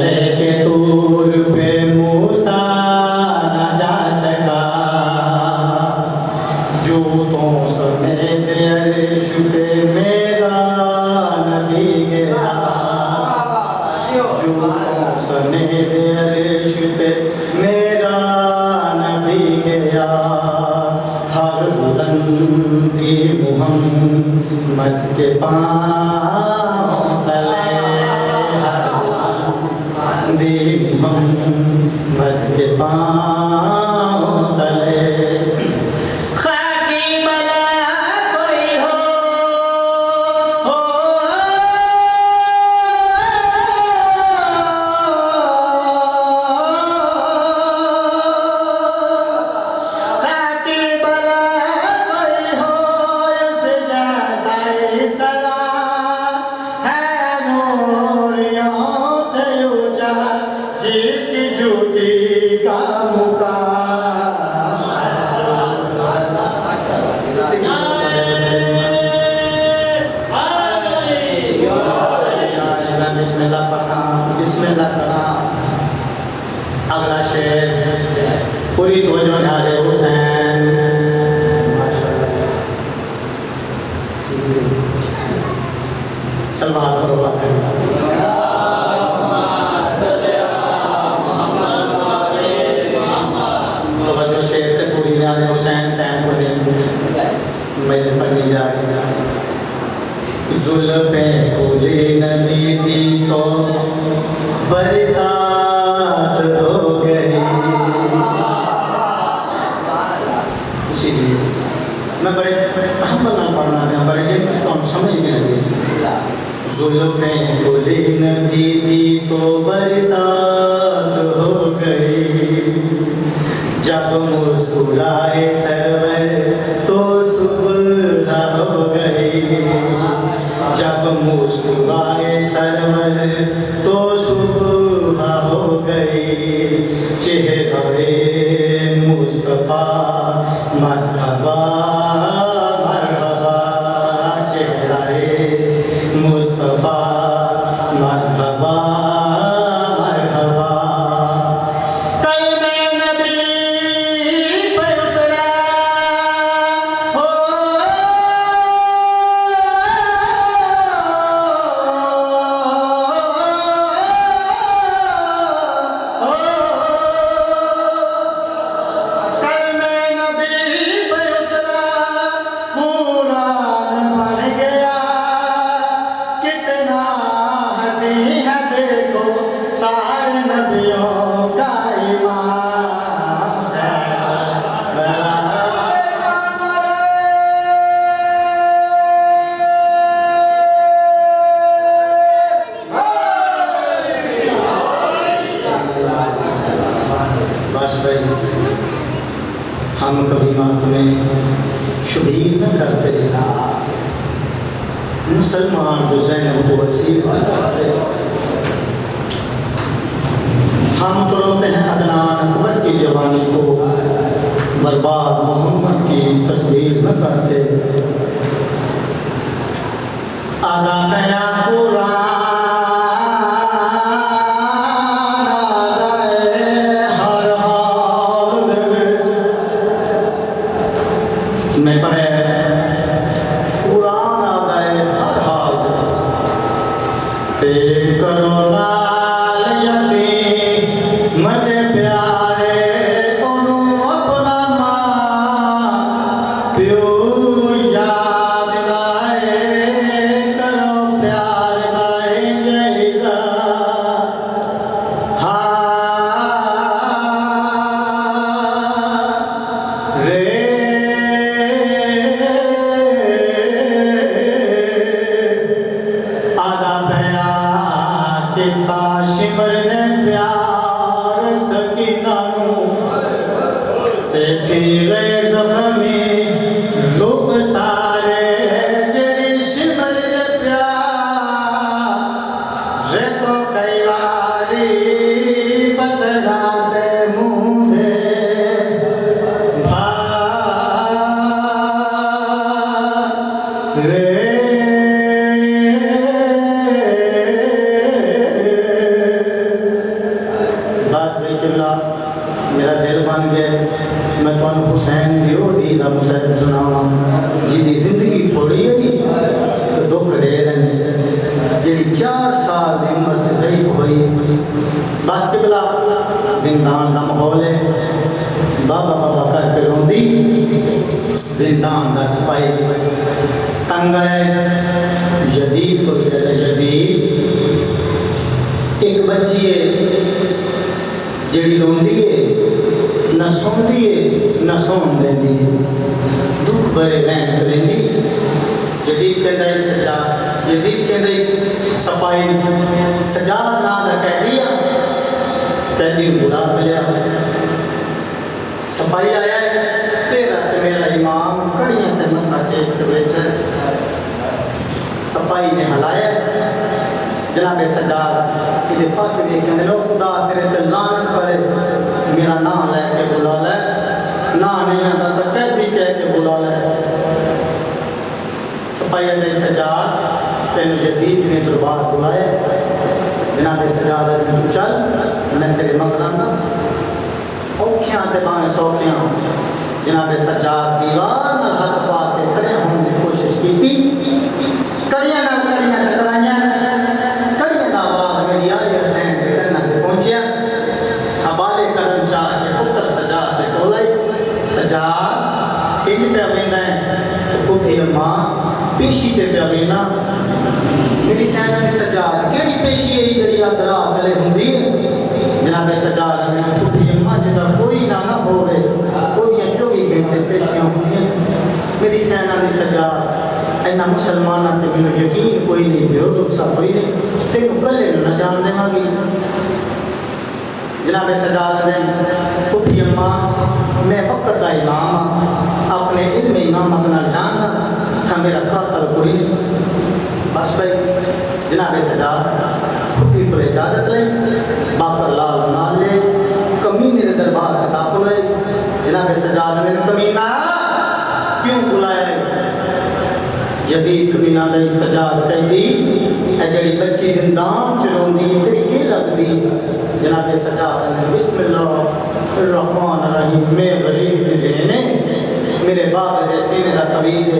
लेके तूर पे मूसा न जा सका, जूतों समेत अर्श पे मेरा नबी गया, जूतों समेत अर्श पे मेरा नबी गया। हर बुलंदी मुहम्मद के पाँव तले, दी मुहम्मद के पाँव तले। खाकी बला कोई हो, खाकी बला कोई हो, इस जैसा इस तरह है नूरियों से ऊंचा, जिसकी जूती का बिस्मिल्लाह। अगला शेर पूरी तवज्जो नाज़े हुसैन। सलवात तवज्जो शेर पे पूरी नाज़े हुसैन तैन मजलिस पढ़नी जा रही है। जुल्फ़े खुली नबी दी तो बरसात हो गई। इसीलिए मैं बड़े अहम ना पढ़ना है, बड़े कम समझ में लगे। जुल्फ़े खुली नबी दी तो बरसात हो गई, जब मुस्कुराए सरवर तो सुबह हो गई, जब मुस्कुराए सरवर तो सुबह हो गई। चेहरे मुस्तफ़ा मरहबा मरहबा, चेहरे मुस्तफ़ा मरहबा मरहबा। कलमे नबी पर उतरा हो, कलमे नबी पर उतरा, कुरान बन गया। कितना हंसी है देखो सारे नबियों का ईमान है। बस भाई, हम कभी बात में शुभीर न करते, मुसलमान हुसैन को वसीर न करते। हम तो रोते हैं अदनान अकबर की जवानी को, बर्बाद मोहम्मद की तस्वीर न करते। आदा नया कुरान हर हाल में पढ़े, कुरान आता है हर हाल ते करो लाल यतीम मद प्यारे, ओनू अपना मां प्यो याद लाए, करो प्यार लाए जैसा। आदा बया के काशिमर ने प्यार सकीना ते थी गए जख्मी रुख सारे, जड़ी शिमर ने प्यार रे तो कई बारी बदला दे मुँह रे। का मुसैब सुनावा जिंदी जिंदगी थोड़ी है तो दुख दे रहे जी 4 साल की उम्र से ज़ईफ़ हुई बस किबला जिंदान का माहौल है बाबा बाबा करके रोंदी जिंदान का सिपाही तंग है यजीद को कहते यजीद एक बच्ची है जड़ी रोंदी है न सौंदी है न सौन देंदी है दुख भरे बहन करेंदी यजीद कहता है सजाद यजीद कहते सपाई सजाद ना कह दिया कह दी बुरा मिलिया सपाई आया तेरा ते मेरा इमाम कड़ियां ते मत्था टेक के बैठे सपाई ने हलाया जनाब सजाद इधर पास भी कहते लो खुदा तेरे ते लानत करे मेरा नाम लेके बुला ले ना नहीं आता तो कैदी कह के बुला ले सपाई ने सजाद तेन यजीद ने दरबार बुलाया जनाब सजाद ने चल मैं तेरे मकराना औखियां ते भावें सौखियां जनाब सजाद दीवार न हाथ पा के खड़े होने की कोशिश की थी कड़ियां टकराइयां कड़ियां का आवाज मेरी आई हुसैन के कन्ना ते पहुंचिया हवाले करन चाह के पुत्र सजाद दे कोल आई सजाद किंज पे वेंदा है तो कुकी अम्मा पेशी ते पे वेना मेरी सैना दी सजाद केड़ी पेशी है जड़ी अदरा गले हुंदी जनाब सजाद ने कुकी अम्मा जिदा कोई ना ना होवे कोई 24 घंटे पेशियां होंदियां मेरी सैना दी सजाद इन्ना मुसलमाना ते मैनू यकीन कोई नहीं दियो दूसरा कोई तेनू कल्ले ना जान देवांगी जनाब सजाद ने कुकी अम्मा मैं वक्त का इमाम अपने इल्म इमाम अपना जानना था मेरा कातल कोई बस भाई जनाब सजाद खुदी को इजाजत ले बापर लाल नाल ले कमीने के दरबार च दाखिल हुए जनाब सजाद ने कमीना क्यों बुलाया यजीद कमीना ने सजाद कहती ए जड़ी बच्ची जिंदान च रोंदी तेरी की लगदी जनाब सजाद ने बिस्मिल्लाह रहमान रहीम मैं गरीब दे लेने मेरे बाप दे सीने दा तवीज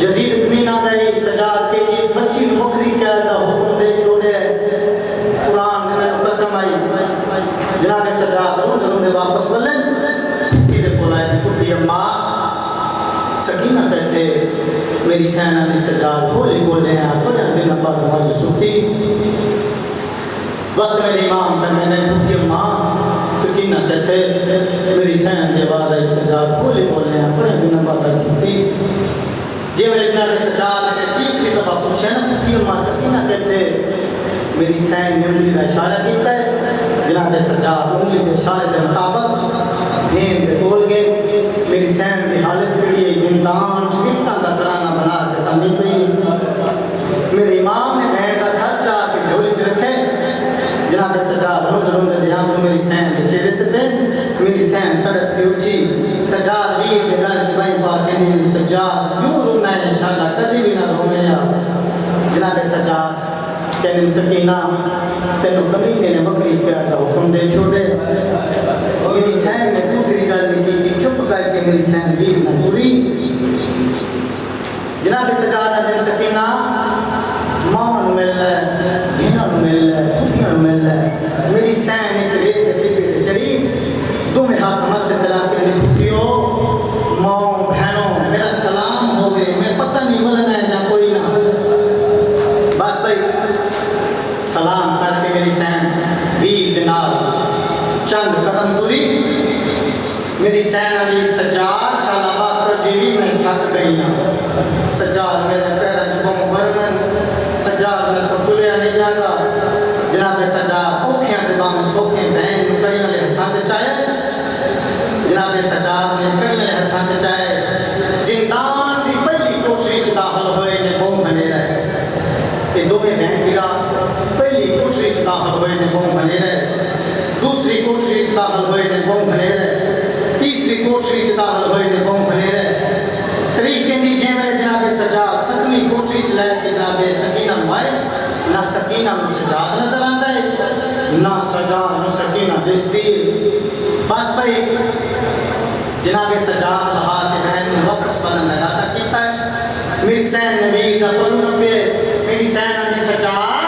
यजीद कमीना ने सजाद के इस बच्ची को बकरी कह दा हुक्म दे छोड़े कुरान ने मैंने कसम आई जनाब सजाद रोंदे रोंदे वापस बोले इधर बोला कुकी अम्मा सकीना कहते मेरी सैना दी सजाद बोली बोले हैं बड़ा दिन बाद आज सुखी वक्त मेरी इमाम था मैंने कुकी अम्मा सकीना कहते मेरी सैन की आवाज आई सजाद बोली बोले हैं बड़े दिन बाद आज सुखी जे मेरे जनाब सजाद ने तीसरी दफा पूछा ना कुकी अम्मा सकीना कहते मेरी सैन ने उंगली का इशारा किया है जनाब सजाद उंगली के इशारे के मुताबिक भेन पे बोल गए मेरी सैन की हालत कड़ी है जिंदान चिट्टा का सराना बना के समझी गई मेरे इमाम ने भेड़ का सर चाह के झोली च रखे जनाब सजाद रोंद रोंद ध्यान से मेरी सैन के चेहरे पे मेरी सैन तड़प के उठी सजाद वीर के गल च बाई पा के दी सजाद यूं रोना है इंशाल्लाह कभी भी ना रोवे या जनाब सजाद कहने सकीना तेनों कमीने ने बकरी प्यार का हुक्म दे छोड़े मेरी सैन ने दूसरी गल की चुप करके मेरी सैन वीर न पूरी जनाब सजाद ने सकीना मां मिल है बहना मिल है कुटियां मिल है मेरी सैन एक रेत टिपे चढ़ी दोवें हाथ मत मिला के कुटियो मां बहनों मेरा सलाम होवे मैं पता नहीं बोलना है या कोई ना बस भाई सलाम करके मेरी सैन वीर के नाल चंद कदम दूरी मेरी सैन अली सजाद शालाबाद पर जीवी में थक गई ना सजाद मेरे पैर जुबों वरन सजाद में तो तुलिया नहीं जाता जनाब सजाद औखियां के बाम सोखे बहन कड़ियां ले हत्थां ते चाहे जनाब सजाद ने कड़ियां ले हत्थां ते चाहे जिंदान की पहली कोशिश दाखिल होए ने बम बने रहे ये दोवें बहन गिरा पहली कोशिश दाखिल हुए ने बम बने रहे दूसरी कोशिश दाखिल हुए ने बम बने रहे तीसरी कोशिश दाखिल हुए ने बम बने रहे तरीके दी जे मेरे जनाब सजाद सतवीं कोशिश लेके जनाब सकीना मारे ना सकीना को सजाद नजर आता है ना सजाद को सकीना दिसती बस भाई जनाब सजाद हाथ वापस वाला इरादा किया है। मेरी सैन नबी का बोलू न पे मेरी सैन दी सचार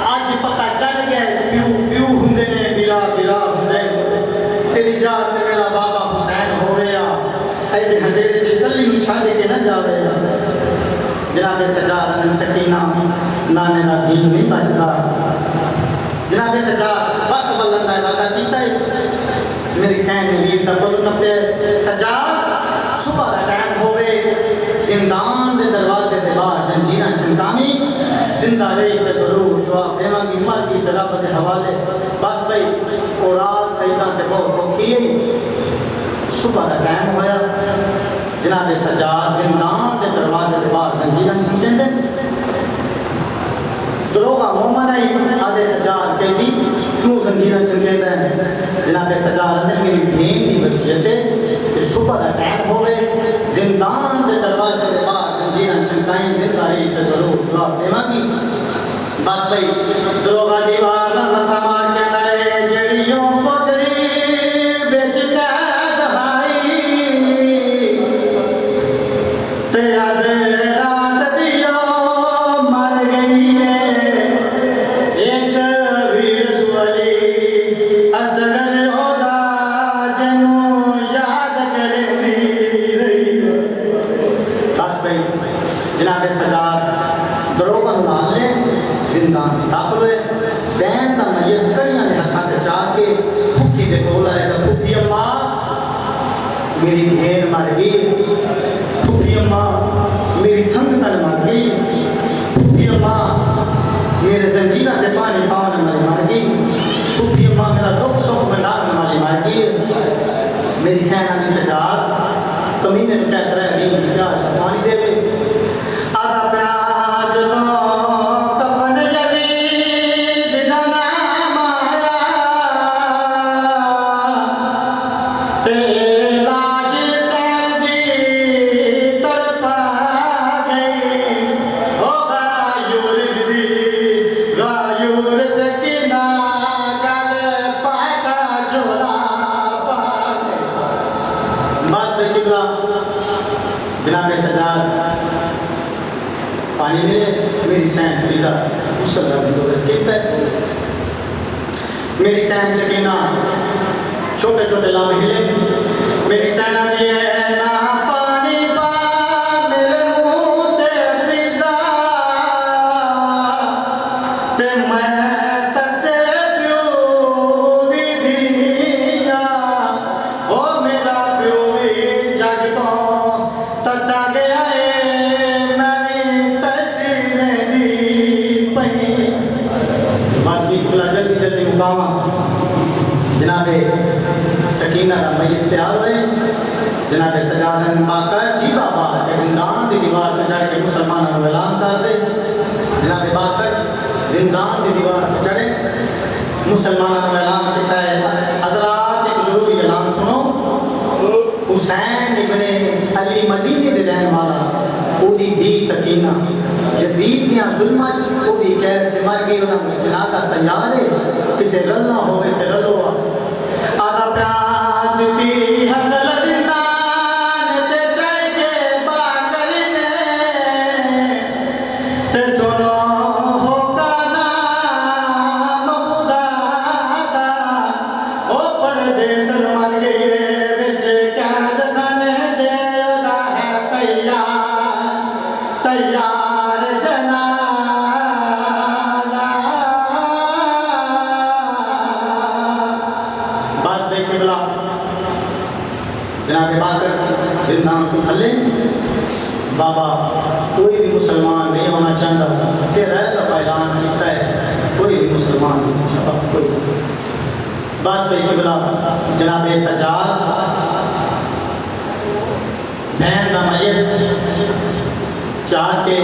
आज पता चल गया प्यू प्यू हुंदे ने बिला बिला हुंदे तेरी जात मेरा बाबा हुसैन हो गया ऐडे अंधेरे च गली में छाड़े के न जावेगा। जनाब सजाद सकीना नाने का दिल नहीं बचता। जनाब सजाद बात बलन का इरादा किया है। मेरी सैन नबी का बोलू न पे सजाद सुबह का टाइम होवे जिंदान के दरवाजे के बाहर जंजीरा चमकानी जिंदा रही तो जरूर जवाब देवांगी मर की तरफ के हवाले बस भाई और रात सईदा से बहुत औखी है। सुबह का टाइम होया जनाब सजाद जिंदान के दरवाजे के बाहर जंजीरा चमकेंदे दरोगा मोहम्मद आई आदे सजाद कहती क्यों जंजीरा चमकेंदा है। जनाब सजाद ने मेरी भेन की वसीयत है कि सुबह का टाइम होवे जिंदान के दरवाजे के बाहर जंजीरा चमकाई जिंदा रही तो जरूर जवाब देवांगी। बस भाई दरोगा दीवार मथा मार के लाए जड़ियों को जड़ी बेच के दहाई ते अध रात दियो मर गई है एक वीर सुअली असगर ओदा जनु याद करती रही। बस भाई जनाब सजाद दरोगा नाले जिंदान दाखिल हुए बैन का मैयत कड़ियां के हाथ कचा के फुकी दे कोल आएगा। फुकी अम्मा मेरी भेन मर गई। फुकी अम्मा मेरी संगतन मर गई। फुकी अम्मा मेरे जंजीरा के पानी पावन वाली मर गई। फुकी अम्मा मेरा दुख सुख भंडारन वाली मर गई। मेरी सेना की सजाद कमीने में कहता रह गई प्याज का पानी दे दे आधा प्याज दो कफन यजीद ना मारा ते लाश सैदी तड़पा गई हो गायूर सकीना गल पाटा जोड़ा बस देखिएगा जनाब सजाद पानी मिले मेरी सैन फिजा उस कहता है। मेरी सैन सकीना छोटे छोटे लाभ हिले मेरी सैना दिए ना पानी पा मेरे मुंह ते फिजा ते मैं तसे प्यू दी दिया ओ मेरा प्यू भी जग तो तसा गया है मैं भी तस्वीरें दी पई। बस भी खुला जल्दी जल्दी मुकामा जनाबे सकीना का मैयत तैयार हुए। जनाबे सजाद पाकर जी बाबा के जिंदान की दीवार पर चढ़ के मुसलमानों को ऐलान कर दे। जनाबे बाकर जिंदान की दीवार पर चढ़े मुसलमानों को ऐलान किया है। हजरात एक जरूरी ऐलान सुनो हुसैन इब्ने अली मदीने दे रहने वाला ओदी दी सकीना यजीद दियां जुल्मां ओदी कैद च मर गई। उन्हां दा जनाजा तैयार है किसे रलना होवे ते रलो आधा प्यार दी हदल जिंदान ते चढ़ के बाकर ने ते सुनो होगा नाम खुदा दा ओ परदेस मर गई विच कैद खाने दे ओदा है तैयार तैयार जनाजा। बस देख मिला जनाब बाकर जिंदान को थले बाबा कोई भी मुसलमान नहीं होना चाहता तेरा दफा ऐलान किया है कोई भी मुसलमान कोई बस देख मिला जनाब सजाद बहन का मैयत चाहते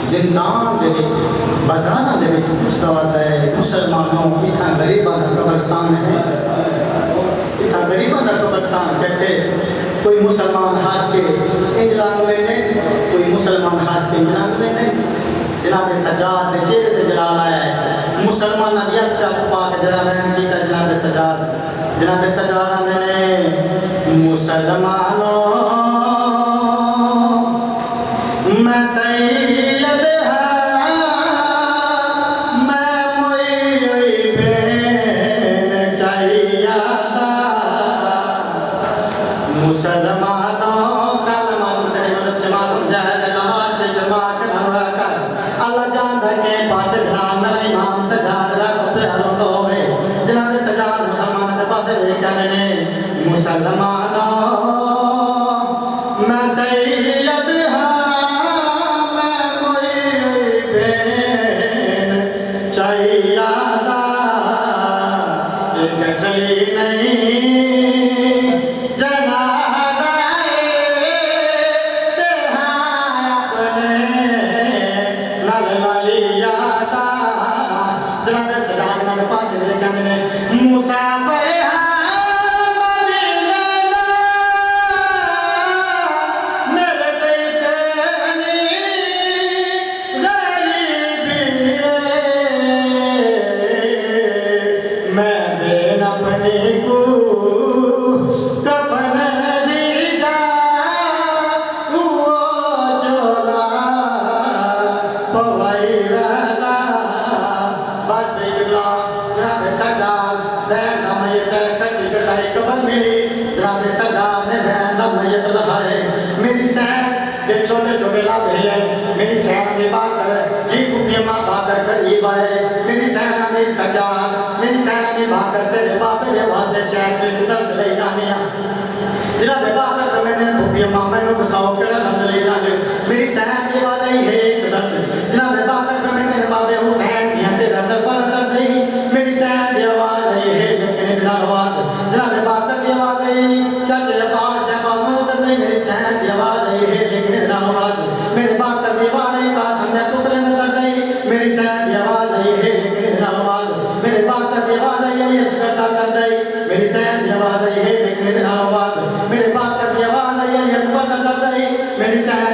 जिंदान दे बाजारा दे पूछता होता है मुसलमानों इतना गरीबा का कब्रस्तान है इतना गरीबा का कब्रस्तान कहते कोई मुसलमान हंस के इंजलान हुए थे कोई मुसलमान हंस के मिलान हुए थे। जनाब सजाद ने चेहरे ते जलाल आया है मुसलमान ने चाकू पा के जरा बयान किया जनाब सजाद ने मुसलमानों सलमाना मैं सैयद हाँ मैं कोई बेन चाहियादा एक चली नहीं जनाज़ाए तेहा अपने नल लाइयादा जनाब सजाद के पास देखने मुसाफिर मेरी सैन जो छोटे छोटे लाभे हैं मेरी सैन की बात कर जी कुपिया माँ बात कर करीब आए मेरी सैन की सजा मेरी सैन की बात कर तेरे बापे के वास्ते शहर से गुजर ले जानी है जिला दे बात कर मैंने कुपिया माँ मैंने गुस्साओ कर धंध ले जाने मेरी सैन की बात है एक धंध जिला दे बात कर मैंने बाबे हुसैन की है तेरा सर पर कर दी मेरी सैन की आवाज है ये लेकिन बिना आवाज जिला दे बात कर की आवाज है चाचे पास मेरी सैन की आवाज आई है लेकिन आवाज मेरे बात करने वाले का संजय पुत्र ने कर गई मेरी सैन की आवाज आई है लेकिन आवाज मेरे बात करने वाले ये सकता कर गई मेरी सैन की आवाज आई है लेकिन आवाज मेरे बात करने वाले ये अकबर कर गई मेरी सैन